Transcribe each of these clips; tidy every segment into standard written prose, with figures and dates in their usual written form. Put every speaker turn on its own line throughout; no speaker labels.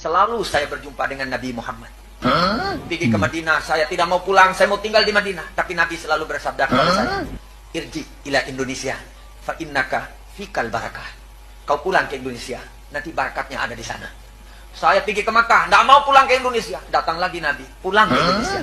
Selalu saya berjumpa dengan Nabi Muhammad. Pergi ke Madinah, saya tidak mau pulang, saya mau tinggal di Madinah. Tapi Nabi selalu bersabda kepada saya, irji ila Indonesia, fa innaka fikal barakah. Kau pulang ke Indonesia, nanti barakatnya ada di sana. Saya pergi ke Makkah, tidak mau pulang ke Indonesia. Datang lagi Nabi, pulang ke Indonesia.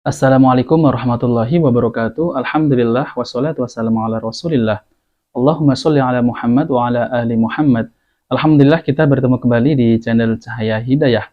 Assalamualaikum warahmatullahi wabarakatuh. Alhamdulillah wassalatu wassalamu ala Rasulillah. Allahumma sholli ala Muhammad wa ala ali Muhammad. Alhamdulillah kita bertemu kembali di channel Cahaya Hidayah.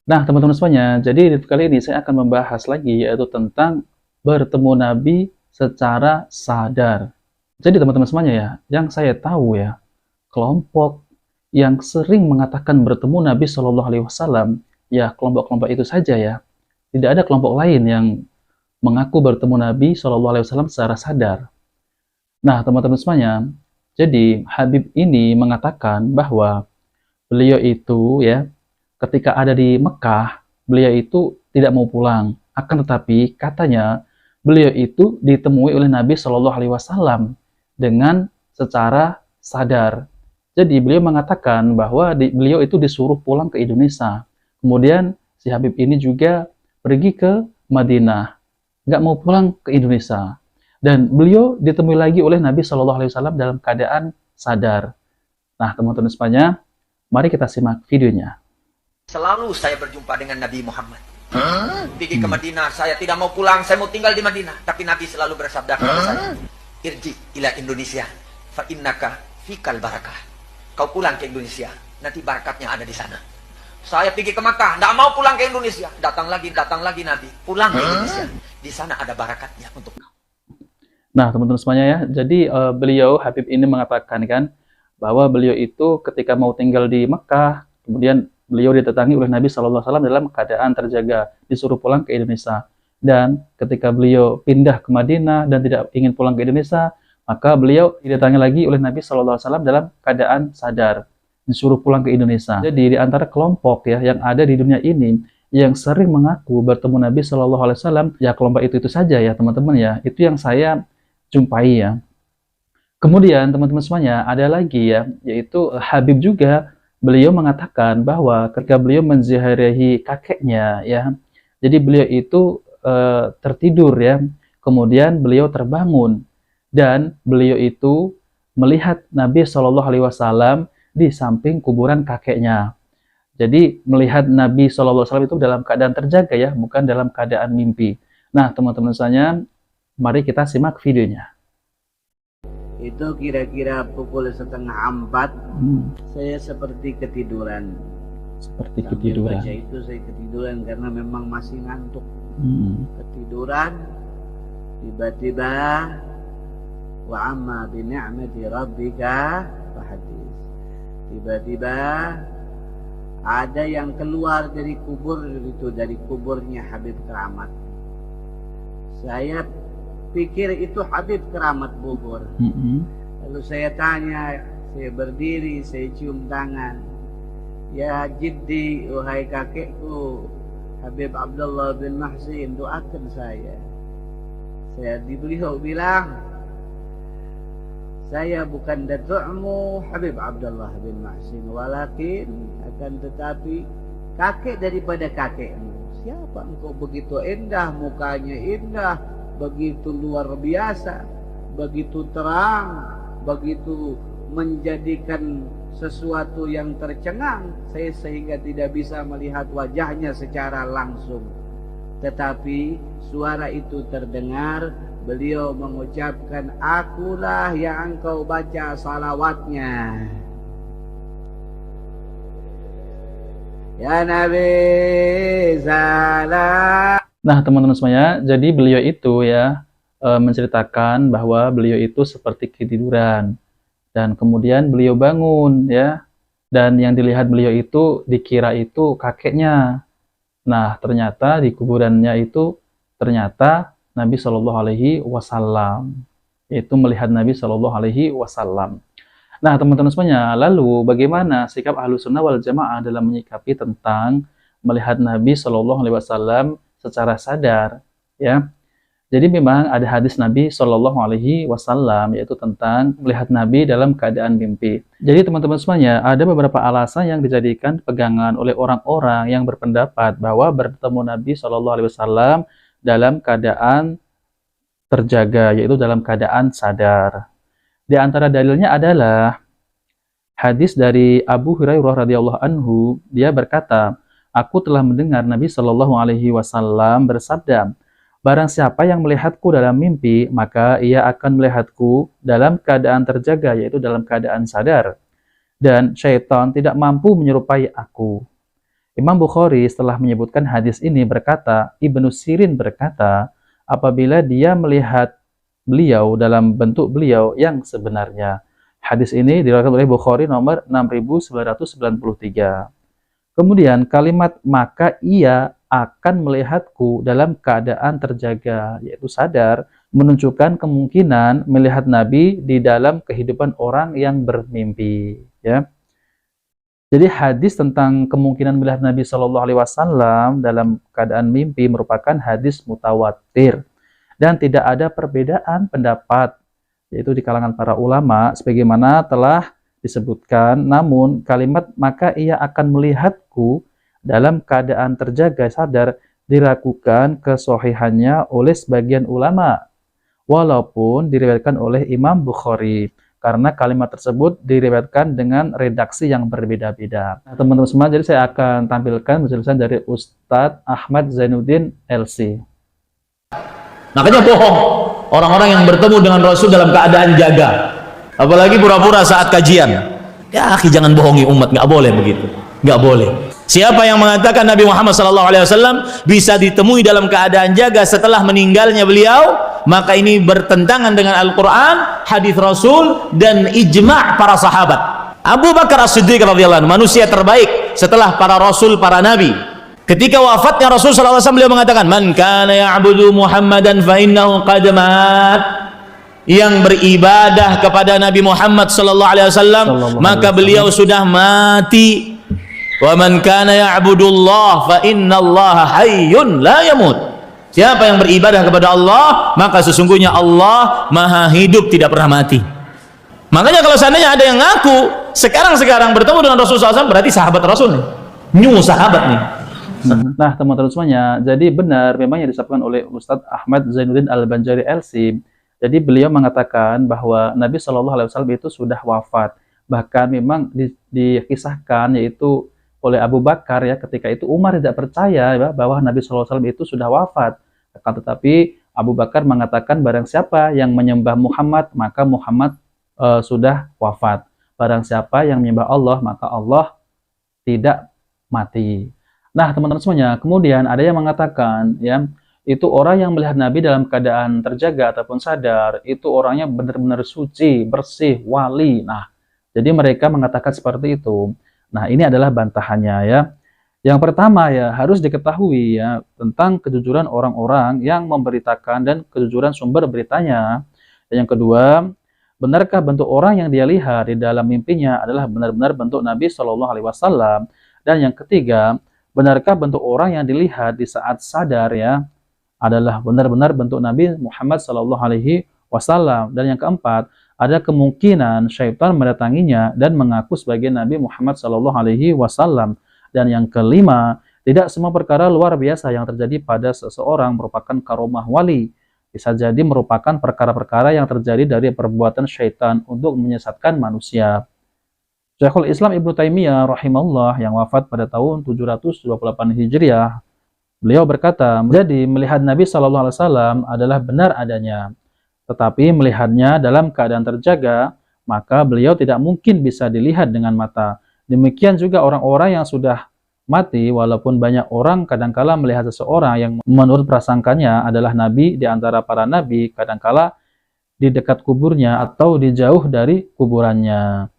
Nah, teman-teman semuanya, jadi kali ini saya akan membahas lagi yaitu tentang bertemu Nabi secara sadar. Jadi teman-teman semuanya ya, yang saya tahu ya, kelompok yang sering mengatakan bertemu Nabi Shallallahu Alaihi Wasallam, ya kelompok-kelompok itu saja ya. Tidak ada kelompok lain yang mengaku bertemu Nabi Shallallahu Alaihi Wasallam secara sadar. Nah, teman-teman semuanya, jadi Habib ini mengatakan bahwa beliau itu ya, ketika ada di Mekah, beliau itu tidak mau pulang. Akan tetapi katanya beliau itu ditemui oleh Nabi Shallallahu Alaihi Wasallam dengan secara sadar. Jadi beliau mengatakan bahwa beliau itu disuruh pulang ke Indonesia. Kemudian si Habib ini juga pergi ke Madinah, nggak mau pulang ke Indonesia, dan beliau ditemui lagi oleh Nabi Shallallahu Alaihi Wasallam dalam keadaan sadar. Nah, teman-teman semuanya, mari kita simak videonya.
Selalu saya berjumpa dengan Nabi Muhammad. Pergi ke Madinah, saya tidak mau pulang, saya mau tinggal di Madinah. Tapi Nabi selalu bersabda kepada saya, irji ila Indonesia, fa innaka fikal barakah. Kau pulang ke Indonesia, nanti barakatnya ada di sana. Saya pergi ke Makkah, tidak mau pulang ke Indonesia. Datang lagi Nabi, pulang ke Indonesia. Di sana ada barakatnya untuk.
Nah, teman-teman semuanya ya, jadi beliau Habib ini mengatakan kan bahwa beliau itu ketika mau tinggal di Mekah, kemudian beliau didatangi oleh Nabi Shallallahu Alaihi Wasallam dalam keadaan terjaga, disuruh pulang ke Indonesia. Dan ketika beliau pindah ke Madinah dan tidak ingin pulang ke Indonesia, maka beliau didatangi lagi oleh Nabi Shallallahu Alaihi Wasallam dalam keadaan sadar, disuruh pulang ke Indonesia. Jadi di antara kelompok ya yang ada di dunia ini yang sering mengaku bertemu Nabi Shallallahu Alaihi Wasallam, ya kelompok itu saja ya teman-teman ya, itu yang saya jumpai ya. Kemudian teman-teman semuanya ada lagi ya, yaitu Habib juga, beliau mengatakan bahwa ketika beliau menziarahi kakeknya ya, jadi beliau itu tertidur ya, kemudian beliau terbangun dan beliau itu melihat Nabi Shallallahu Alaihi Wasallam di samping kuburan kakeknya. Jadi melihat Nabi SAW itu dalam keadaan terjaga ya, bukan dalam keadaan mimpi. Nah, teman-teman semuanya, mari kita simak videonya.
Itu kira-kira pukul 3:30, saya seperti ketiduran.
Seperti
Sambil
ketiduran.
baca itu saya ketiduran karena memang masih ngantuk. Ketiduran, tiba-tiba wa amma bi ni'mati rabbika fahaddits. Tiba-tiba ada yang keluar dari kubur itu, dari kuburnya Habib Keramat. Saya pikir itu Habib Keramat Bogor. Lalu saya tanya, saya berdiri, saya cium tangan. Ya jiddi, wahai kakekku, Habib Abdullah bin Mahsin, doakan saya. Beliau bilang, saya bukan datukmu Habib Abdullah bin Mahsin, walakin akan tetapi kakek daripada kakekmu. Siapa engkau? Begitu indah, mukanya indah, begitu luar biasa, begitu terang, begitu menjadikan sesuatu yang tercengang, saya sehingga tidak bisa melihat wajahnya secara langsung. Tetapi suara itu terdengar, beliau mengucapkan, akulah yang engkau baca salawatnya. Ya Nabi Salam.
Nah, teman-teman semuanya, jadi beliau itu ya menceritakan bahwa beliau itu seperti ketiduran. Dan kemudian beliau bangun ya. Dan yang dilihat beliau itu dikira itu kakeknya. Nah, ternyata di kuburannya itu ternyata Nabi Shallallahu Alaihi Wasallam, yaitu melihat Nabi Shallallahu Alaihi Wasallam. Nah, teman-teman semuanya, lalu bagaimana sikap Ahlussunnah wal Jamaah dalam menyikapi tentang melihat Nabi Shallallahu Alaihi Wasallam secara sadar? Ya, Jadi memang ada hadis Nabi Shallallahu Alaihi Wasallam yaitu tentang melihat Nabi dalam keadaan mimpi. Jadi teman-teman semuanya, ada beberapa alasan yang dijadikan pegangan oleh orang-orang yang berpendapat bahwa bertemu Nabi Shallallahu Alaihi Wasallam dalam keadaan terjaga, yaitu dalam keadaan sadar. Di antara dalilnya adalah hadis dari Abu Hurairah radhiyallahu anhu. Dia berkata, aku telah mendengar Nabi Shallallahu Alaihi Wasallam bersabda, barang siapa yang melihatku dalam mimpi, maka ia akan melihatku dalam keadaan terjaga, yaitu dalam keadaan sadar. Dan syaitan tidak mampu menyerupai aku. Imam Bukhari setelah menyebutkan hadis ini berkata, Ibnu Sirin berkata, apabila dia melihat beliau dalam bentuk beliau yang sebenarnya. Hadis ini diriwayatkan oleh Bukhari nomor 6993. Kemudian kalimat maka ia akan melihatku dalam keadaan terjaga, yaitu sadar, menunjukkan kemungkinan melihat Nabi di dalam kehidupan orang yang bermimpi. Ya. Jadi hadis tentang kemungkinan melihat Nabi Shallallahu Alaihi Wasallam dalam keadaan mimpi merupakan hadis mutawatir dan tidak ada perbedaan pendapat, yaitu di kalangan para ulama, sebagaimana telah disebutkan. Namun kalimat maka ia akan melihatku dalam keadaan terjaga sadar diragukan kesohihannya oleh sebagian ulama, walaupun diriwayatkan oleh Imam Bukhari, karena kalimat tersebut diriwayatkan dengan redaksi yang berbeda-beda. Nah, teman-teman semua, jadi saya akan tampilkan penjelasan dari Ustadz Ahmad Zainuddin LC.
Makanya bohong orang-orang yang bertemu dengan Rasul dalam keadaan jaga, apalagi pura-pura saat kajian. Ya akhi, jangan bohongi umat, nggak boleh begitu, nggak boleh. Siapa yang mengatakan Nabi Muhammad SAW bisa ditemui dalam keadaan jaga setelah meninggalnya beliau, maka ini bertentangan dengan Al-Quran, hadis Rasul, dan ijma' para sahabat. Abu Bakar As-Siddiq radhiyallahu anhu, manusia terbaik setelah para Rasul, para Nabi. Ketika wafatnya Rasul SAW, beliau mengatakan, man kana ya'budu Muhammadan fa innahu qad mat. Yang beribadah kepada Nabi Muhammad SAW, maka beliau sudah mati. Wa man kana ya'budullah fa innallaha hayyun la yamut. Siapa yang beribadah kepada Allah, maka sesungguhnya Allah maha hidup, tidak pernah mati. Makanya kalau seandainya ada yang ngaku sekarang bertemu dengan Rasulullah SAW, berarti sahabat Rasul nih, new sahabat nih.
Nah teman-teman semuanya, jadi benar memang yang disampaikan oleh Ustadz Ahmad Zainuddin Al-Banjari LC. Jadi beliau mengatakan bahwa Nabi Shallallahu Alaihi Wasallam itu sudah wafat. Bahkan memang dikisahkan yaitu oleh Abu Bakar ya, ketika itu Umar tidak percaya ya, bahwa Nabi SAW itu sudah wafat. Akan tetapi Abu Bakar mengatakan barang siapa yang menyembah Muhammad, maka Muhammad sudah wafat. Barang siapa yang menyembah Allah, maka Allah tidak mati. Nah teman-teman semuanya, kemudian ada yang mengatakan ya, itu orang yang melihat Nabi dalam keadaan terjaga ataupun sadar, itu orangnya benar-benar suci, bersih, wali. Nah, jadi mereka mengatakan seperti itu. Nah, ini adalah bantahannya ya. Yang pertama ya, harus diketahui ya tentang kejujuran orang-orang yang memberitakan dan kejujuran sumber beritanya. Dan yang kedua, benarkah bentuk orang yang dia lihat di dalam mimpinya adalah benar-benar bentuk Nabi Shallallahu Alaihi Wasallam? Dan yang ketiga, benarkah bentuk orang yang dilihat di saat sadar ya adalah benar-benar bentuk Nabi Muhammad Shallallahu Alaihi Wasallam? Dan yang keempat, ada kemungkinan syaitan mendatanginya dan mengaku sebagai Nabi Muhammad Shallallahu Alaihi Wasallam. Dan yang kelima, tidak semua perkara luar biasa yang terjadi pada seseorang merupakan karomah wali. Bisa jadi merupakan perkara-perkara yang terjadi dari perbuatan syaitan untuk menyesatkan manusia. Syekhul Islam Ibnu Taimiyah rahimahullah yang wafat pada tahun 728 Hijriah, beliau berkata, jadi melihat Nabi Shallallahu Alaihi Wasallam adalah benar adanya. Tetapi melihatnya dalam keadaan terjaga, maka beliau tidak mungkin bisa dilihat dengan mata. Demikian juga orang-orang yang sudah mati, walaupun banyak orang kadangkala melihat seseorang yang menurut prasangkanya adalah nabi di antara para nabi, kadangkala di dekat kuburnya atau di jauh dari kuburannya.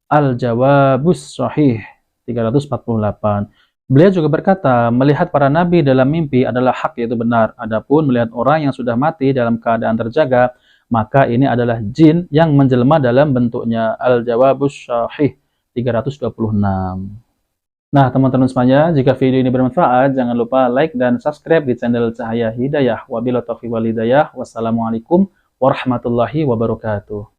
Al-Jawabus Sahih 348. Beliau juga berkata, melihat para nabi dalam mimpi adalah hak, yaitu benar. Adapun melihat orang yang sudah mati dalam keadaan terjaga, maka ini adalah jin yang menjelma dalam bentuknya. Al-Jawabus Sahih 326. Nah, teman-teman semuanya, jika video ini bermanfaat, jangan lupa like dan subscribe di channel Cahaya Hidayah. Wabillahi taufiq wal hidayah. Wassalamualaikum warahmatullahi wabarakatuh.